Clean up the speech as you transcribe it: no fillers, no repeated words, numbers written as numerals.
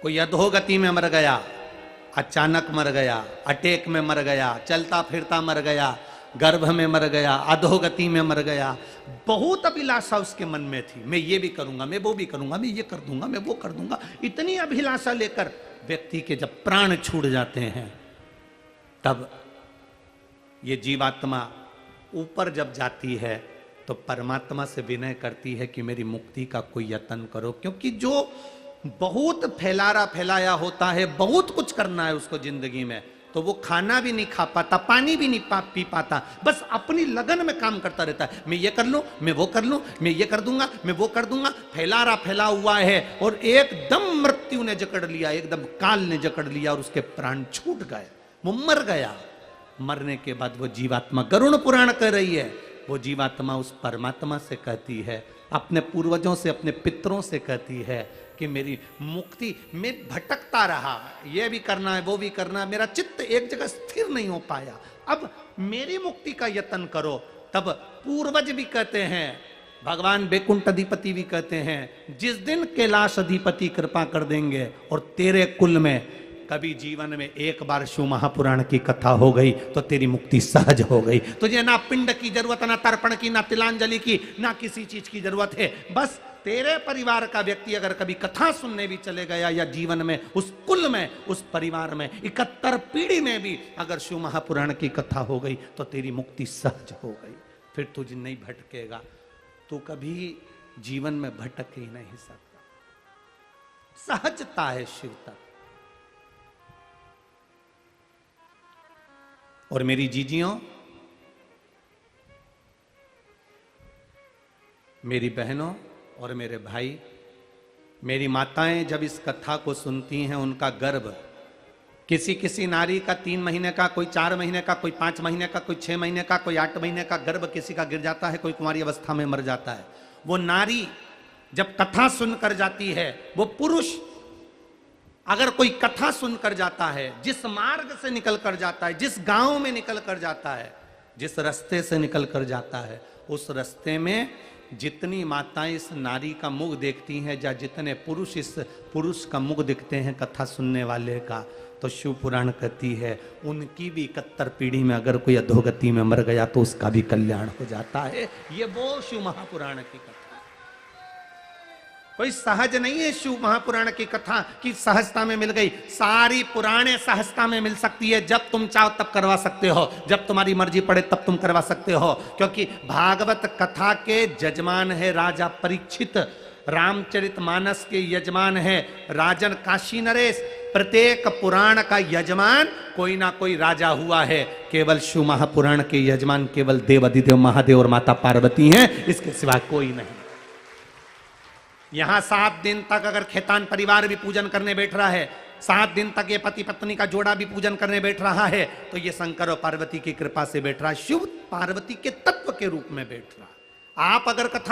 कोई अधोगति में मर गया, अचानक मर गया, अटैक में मर गया, चलता फिरता मर गया, गर्भ में मर गया, अधोगति में मर गया। बहुत अभिलाषा उसके मन में थी, मैं ये भी करूंगा, मैं वो भी करूंगा, मैं ये कर दूंगा, मैं वो कर दूंगा। इतनी अभिलाषा लेकर व्यक्ति के जब प्राण छूट जाते हैं, तब ये जीवात्मा ऊपर जब जाती है तो परमात्मा से विनय करती है कि मेरी मुक्ति का कोई यत्न करो। क्योंकि जो बहुत फैलाया होता है, बहुत कुछ करना है उसको जिंदगी में, तो वो खाना भी नहीं खा पाता, पानी भी नहीं पी पाता, बस अपनी लगन में काम करता रहता है। मैं ये कर लूं, मैं वो कर लूं, मैं ये कर दूंगा, मैं वो कर दूंगा, फैला हुआ है। और एकदम मृत्यु ने जकड़ लिया, एकदम काल ने जकड़ लिया और उसके प्राण छूट गए, वो मर गया। मरने के बाद वो जीवात्मा, गरुड़ पुराण कह रही है, वो जीवात्मा उस परमात्मा से कहती है, अपने पूर्वजों से, अपने पितरों से कहती है कि मेरी मुक्ति, मैं भटकता रहा, ये भी करना है, वो भी करना है, मेरा चित्त एक जगह स्थिर नहीं हो पाया, अब मेरी मुक्ति का यत्न करो। तब पूर्वज भी कहते हैं, भगवान बैकुंठ अधिपति भी कहते हैं, जिस दिन कैलाश अधिपति कृपा कर देंगे और तेरे कुल में कभी जीवन में एक बार शिव महापुराण की कथा हो गई तो तेरी मुक्ति सहज हो गई। तुझे ना पिंड की जरूरत, ना तर्पण की, ना तिलांजलि की, ना किसी चीज की जरूरत है। बस तेरे परिवार का व्यक्ति अगर कभी कथा सुनने भी चले गया, या जीवन में उस कुल में, उस परिवार में 71 पीढ़ी में भी अगर शिव महापुराण की कथा हो गई तो तेरी मुक्ति सहज हो गई। फिर तुझे नहीं भटकेगा, तू कभी जीवन में भटक ही नहीं सकता। सहजता है शिव तक। और मेरी जीजियों, मेरी बहनों और मेरे भाई, मेरी माताएं जब इस कथा को सुनती हैं, उनका गर्भ, किसी किसी नारी का 3 महीने का, कोई 4 महीने का, कोई 5 महीने का, कोई 6 महीने का, कोई 8 महीने का गर्भ किसी का गिर जाता है, कोई कुंवारी अवस्था में मर जाता है। वो नारी जब कथा सुनकर जाती है, वो पुरुष अगर कोई कथा सुनकर जाता है, जिस मार्ग से निकल कर जाता है, जिस गांव में निकल कर जाता है, जिस रास्ते से निकल कर जाता है, उस रास्ते में जितनी माताएं इस नारी का मुख देखती हैं, या जितने पुरुष इस पुरुष का मुख देखते हैं कथा सुनने वाले का, तो शिव पुराण कहती है उनकी भी 71 पीढ़ी में अगर कोई अधोगति में मर गया तो उसका भी कल्याण हो जाता है। ये वो शिव महापुराण की कथा, कोई सहज नहीं है। शिव महापुराण की कथा की सहजता में मिल गई, सारी पुराणे सहजता में मिल सकती है। जब तुम चाहो तब करवा सकते हो, जब तुम्हारी मर्जी पड़े तब तुम करवा सकते हो। क्योंकि भागवत कथा के यजमान है राजा परीक्षित, रामचरितमानस के यजमान है राजन काशी नरेश। प्रत्येक पुराण का यजमान कोई ना कोई राजा हुआ है। केवल शिव महापुराण के यजमान केवल देव अधिदेव महादेव और माता पार्वती हैं, इसके सिवा कोई नहीं। यहां 7 दिन तक अगर खेतान परिवार भी पूजन करने बैठ रहा है, 7 दिन तक ये पति पत्नी का जोड़ा भी पूजन करने बैठ रहा है, तो ये शंकर और पार्वती की कृपा से बैठ रहा है, शिव पार्वती के तत्व के रूप में बैठ रहा है। आप अगर कथा